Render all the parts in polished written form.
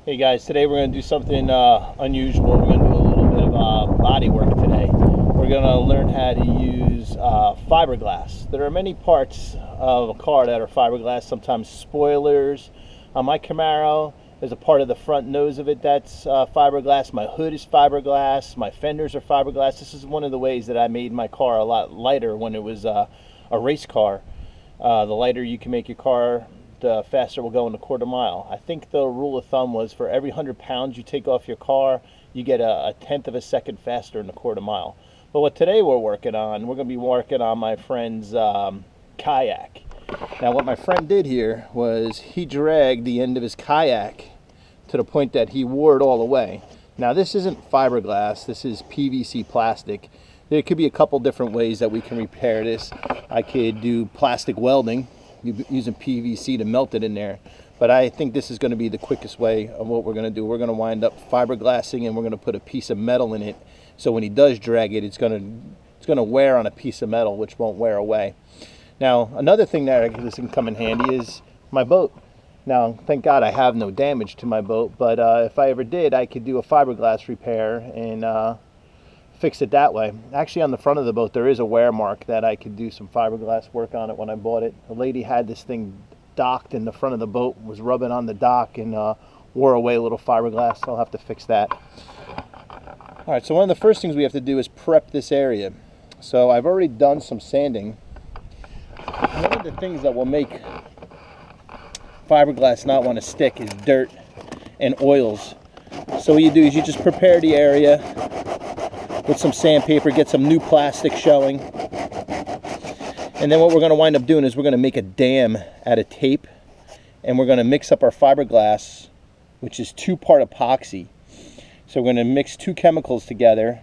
Hey guys, today we're going to do something unusual. We're going to do a little bit of body work today. We're going to learn how to use fiberglass. There are many parts of a car that are fiberglass, sometimes spoilers. On my Camaro, there's a part of the front nose of it that's fiberglass. My hood is fiberglass. My fenders are fiberglass. This is one of the ways that I made my car a lot lighter when it was a race car. The lighter you can make your car, the faster will go in a quarter mile. I think the rule of thumb was for every 100 pounds you take off your car, you get a tenth of a second faster in a quarter mile. But what today we're working on, we're going to be working on my friend's kayak. Now what my friend did here was he dragged the end of his kayak to the point that he wore it all away. Now this isn't fiberglass, this is PVC plastic. There could be a couple different ways that we can repair this. I could do plastic welding, using PVC to melt it in there, but I think this is going to be the quickest way of what we're going to do. We're going to wind up fiberglassing, and we're going to put a piece of metal in it, so when he does drag it, it's going to wear on a piece of metal, which won't wear away. Now another thing that this can come in handy is my boat. Now thank God I have no damage to my boat, but if I ever did, I could do a fiberglass repair and fix it that way. Actually, on the front of the boat there is a wear mark that I could do some fiberglass work on it when I bought it. A lady had this thing docked in the front of the boat, was rubbing on the dock, and wore away a little fiberglass. I'll have to fix that. Alright, so one of the first things we have to do is prep this area. So I've already done some sanding. One of the things that will make fiberglass not want to stick is dirt and oils. So what you do is you just prepare the area with some sandpaper, get some new plastic showing, and then what we're going to wind up doing is we're going to make a dam out of tape, and we're going to mix up our fiberglass, which is 2-part epoxy. So we're going to mix 2 chemicals together,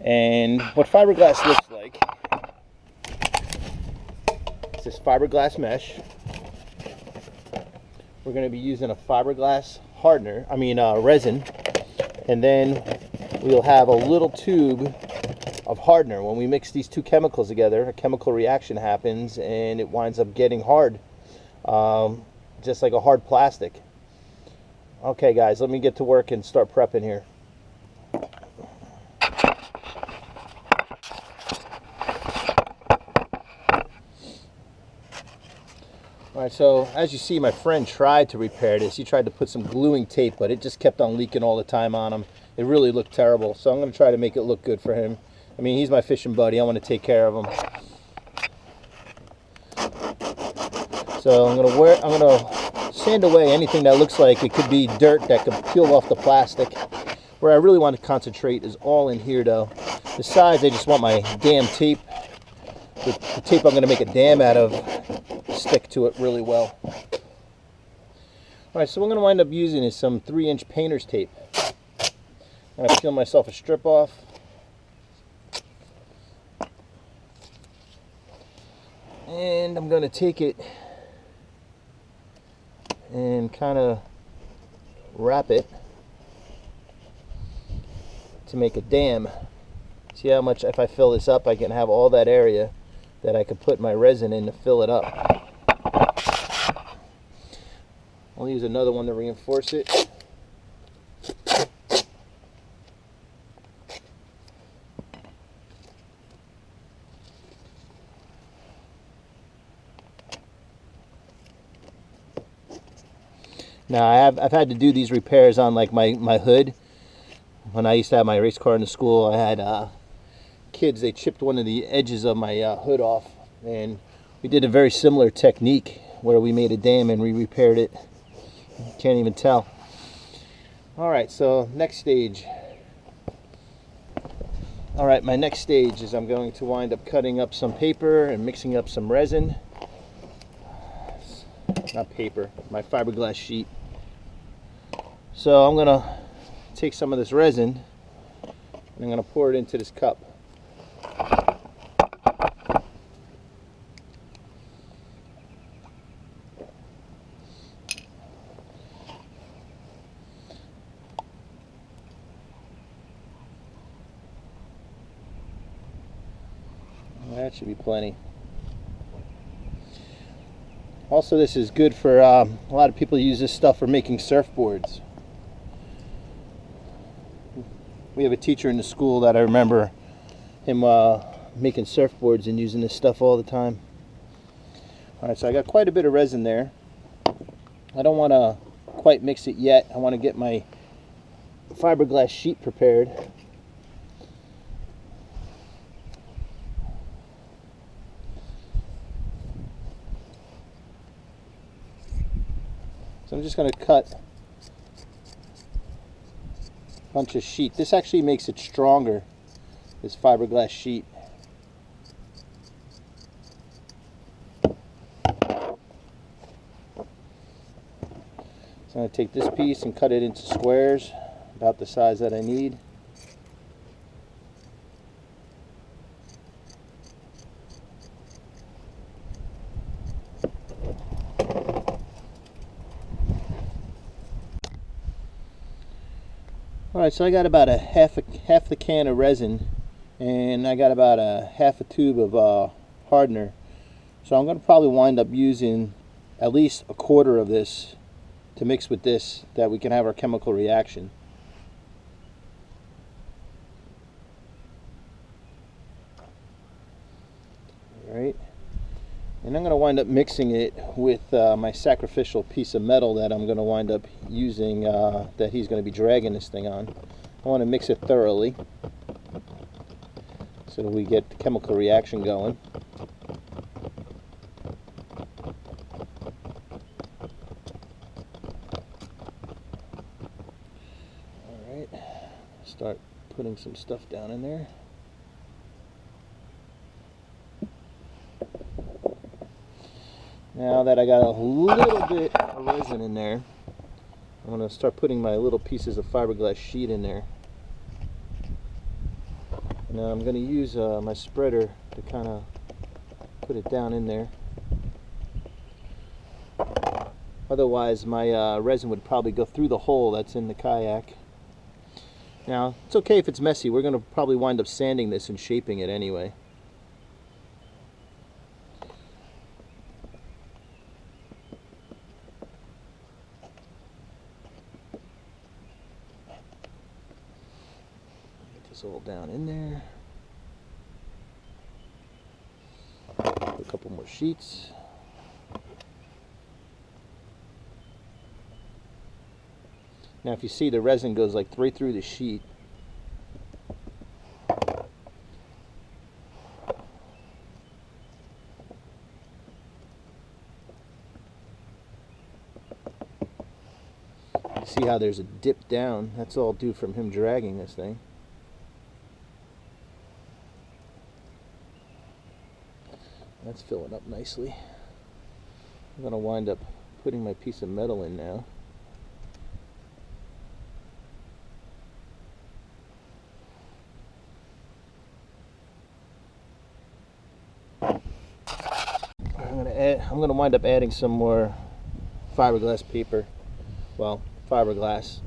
and what fiberglass looks like is this fiberglass mesh. We're going to be using a fiberglass resin, and then we'll have a little tube of hardener. When we mix these 2 chemicals together, a chemical reaction happens and it winds up getting hard, just like a hard plastic. Okay guys, let me get to work and start prepping here. Alright, so as you see, my friend tried to repair this. He tried to put some gluing tape, but it just kept on leaking all the time on him. It really looked terrible, so I'm going to try to make it look good for him. I mean, he's my fishing buddy. I want to take care of him. So I'm going to sand away anything that looks like it could be dirt that could peel off the plastic. Where I really want to concentrate is all in here, though. The sides, I just want my dam tape. The tape I'm going to make a dam out of stick to it really well. Alright, so what I'm going to wind up using is some 3-inch painter's tape. I'm going to peel myself a strip off. And I'm going to take it and kind of wrap it to make a dam. See how much, if I fill this up, I can have all that area that I could put my resin in to fill it up. I'll use another one to reinforce it. Now I've had to do these repairs on like my hood. When I used to have my race car in the school, I had kids, they chipped one of the edges of my hood off, and we did a very similar technique where we made a dam and we repaired it. Can't even tell. Alright, so next stage. Alright, my next stage is I'm going to wind up cutting up some paper and mixing up some resin. Not paper, my fiberglass sheet. So I'm going to take some of this resin and I'm going to pour it into this cup. That should be plenty. Also, this is good for a lot of people use this stuff for making surfboards. We have a teacher in the school that I remember him making surfboards and using this stuff all the time. Alright, so I got quite a bit of resin there. I don't want to quite mix it yet. I want to get my fiberglass sheet prepared. So I'm just going to cut a bunch of sheet. This actually makes it stronger, this fiberglass sheet. So I'm going to take this piece and cut it into squares, about the size that I need. Alright, so I got about half the can of resin, and I got about half a tube of hardener. So I'm going to probably wind up using at least a quarter of this to mix with this, that we can have our chemical reaction. Alright, and I'm going to wind up mixing it with my sacrificial piece of metal that I'm going to wind up using, that he's going to be dragging this thing on. I want to mix it thoroughly so that we get the chemical reaction going. Alright, start putting some stuff down in there. Now that I got a little bit of resin in there, I'm going to start putting my little pieces of fiberglass sheet in there. Now I'm going to use my spreader to kind of put it down in there. Otherwise my resin would probably go through the hole that's in the kayak. Now it's okay if it's messy. We're going to probably wind up sanding this and shaping it anyway. All down in there. Put a couple more sheets. Now if you see, the resin goes like right through the sheet. You see how there's a dip down? That's all due from him dragging this thing. That's filling up nicely. I'm going to wind up putting my piece of metal in now. I'm going to wind up adding some more fiberglass paper. Well, fiberglass.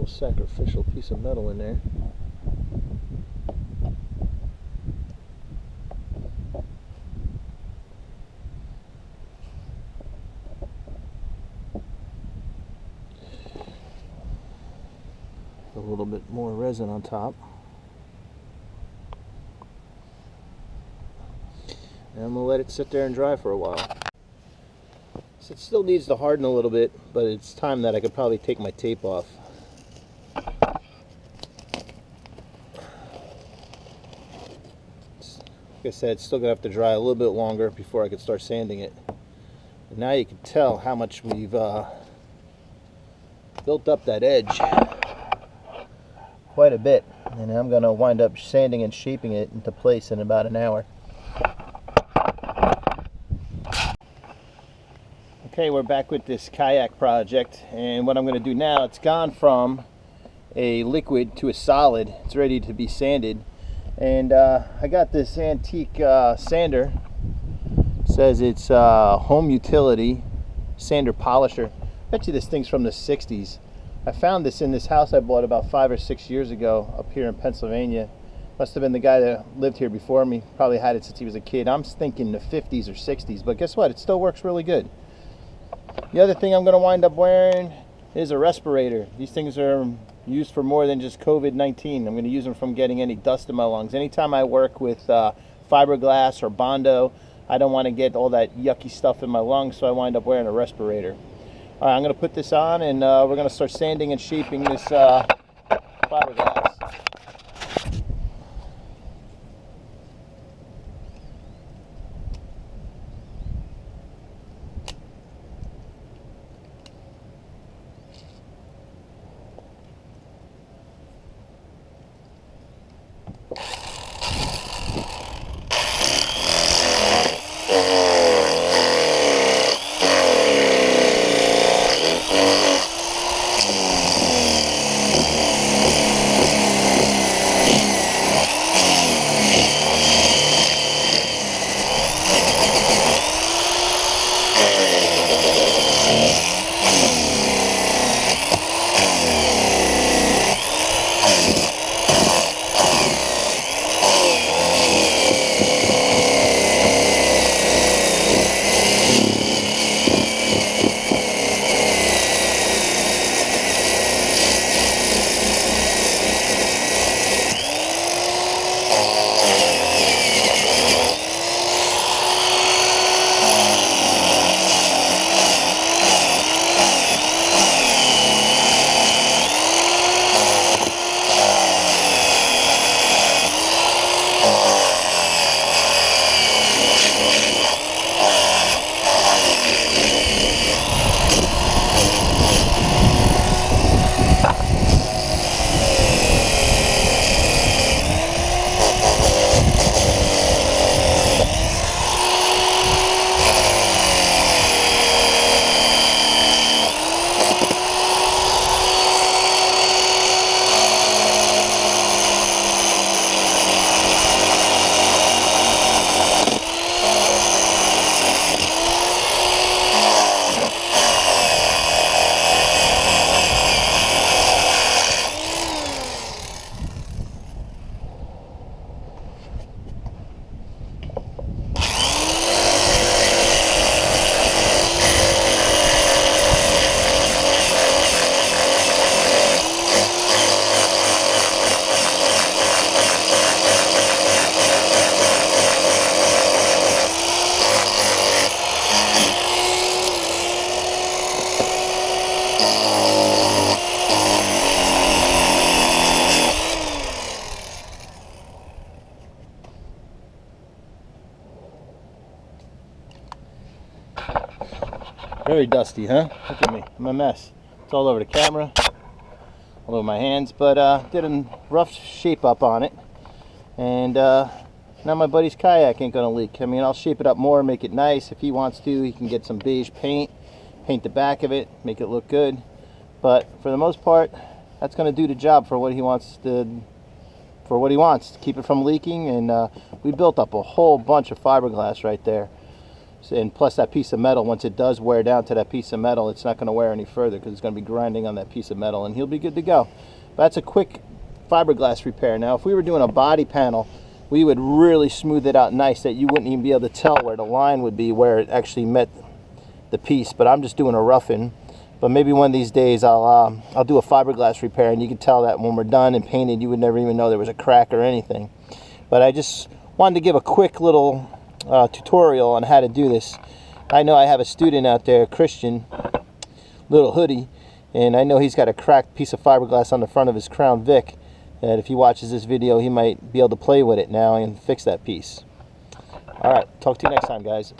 Sacrificial piece of metal in there. A little bit more resin on top. And I'm going to let it sit there and dry for a while. So it still needs to harden a little bit, but it's time that I could probably take my tape off. Like I said, it's still going to have to dry a little bit longer before I could start sanding it. And now you can tell how much we've built up that edge. Quite a bit. And I'm going to wind up sanding and shaping it into place in about an hour. Okay, we're back with this kayak project, and what I'm going to do now, it's gone from a liquid to a solid. It's ready to be sanded, and I got this antique sander. It says it's home utility sander polisher. Bet you this thing's from the 60s. I found this in this house I bought about 5 or 6 years ago up here in Pennsylvania. Must have been the guy that lived here before me. Probably had it since he was a kid. I'm thinking the 50s or 60s, but guess what? It still works really good. The other thing I'm going to wind up wearing is a respirator. These things are used for more than just COVID-19. I'm going to use them from getting any dust in my lungs. Anytime I work with fiberglass or Bondo, I don't want to get all that yucky stuff in my lungs, so I wind up wearing a respirator. All right, I'm going to put this on, and we're going to start sanding and shaping this fiberglass. Very dusty, huh? Look at me, I'm a mess. It's all over the camera, all over my hands, but did a rough shape up on it, and now my buddy's kayak ain't gonna leak. I mean, I'll shape it up more, make it nice. If he wants to, he can get some beige paint, paint the back of it, make it look good. But for the most part, that's gonna do the job for what he wants to keep it from leaking. And we built up a whole bunch of fiberglass right there. And plus that piece of metal, once it does wear down to that piece of metal, it's not going to wear any further because it's going to be grinding on that piece of metal, and he'll be good to go. But that's a quick fiberglass repair. Now if we were doing a body panel, we would really smooth it out nice that you wouldn't even be able to tell where the line would be, where it actually met the piece. But I'm just doing a rough-in. But maybe one of these days I'll do a fiberglass repair, and you can tell that when we're done and painted, you would never even know there was a crack or anything. But I just wanted to give a quick little tutorial on how to do this. I know I have a student out there, Christian, little hoodie, and I know he's got a cracked piece of fiberglass on the front of his Crown Vic, that if he watches this video, he might be able to play with it now and fix that piece. Alright, talk to you next time, guys.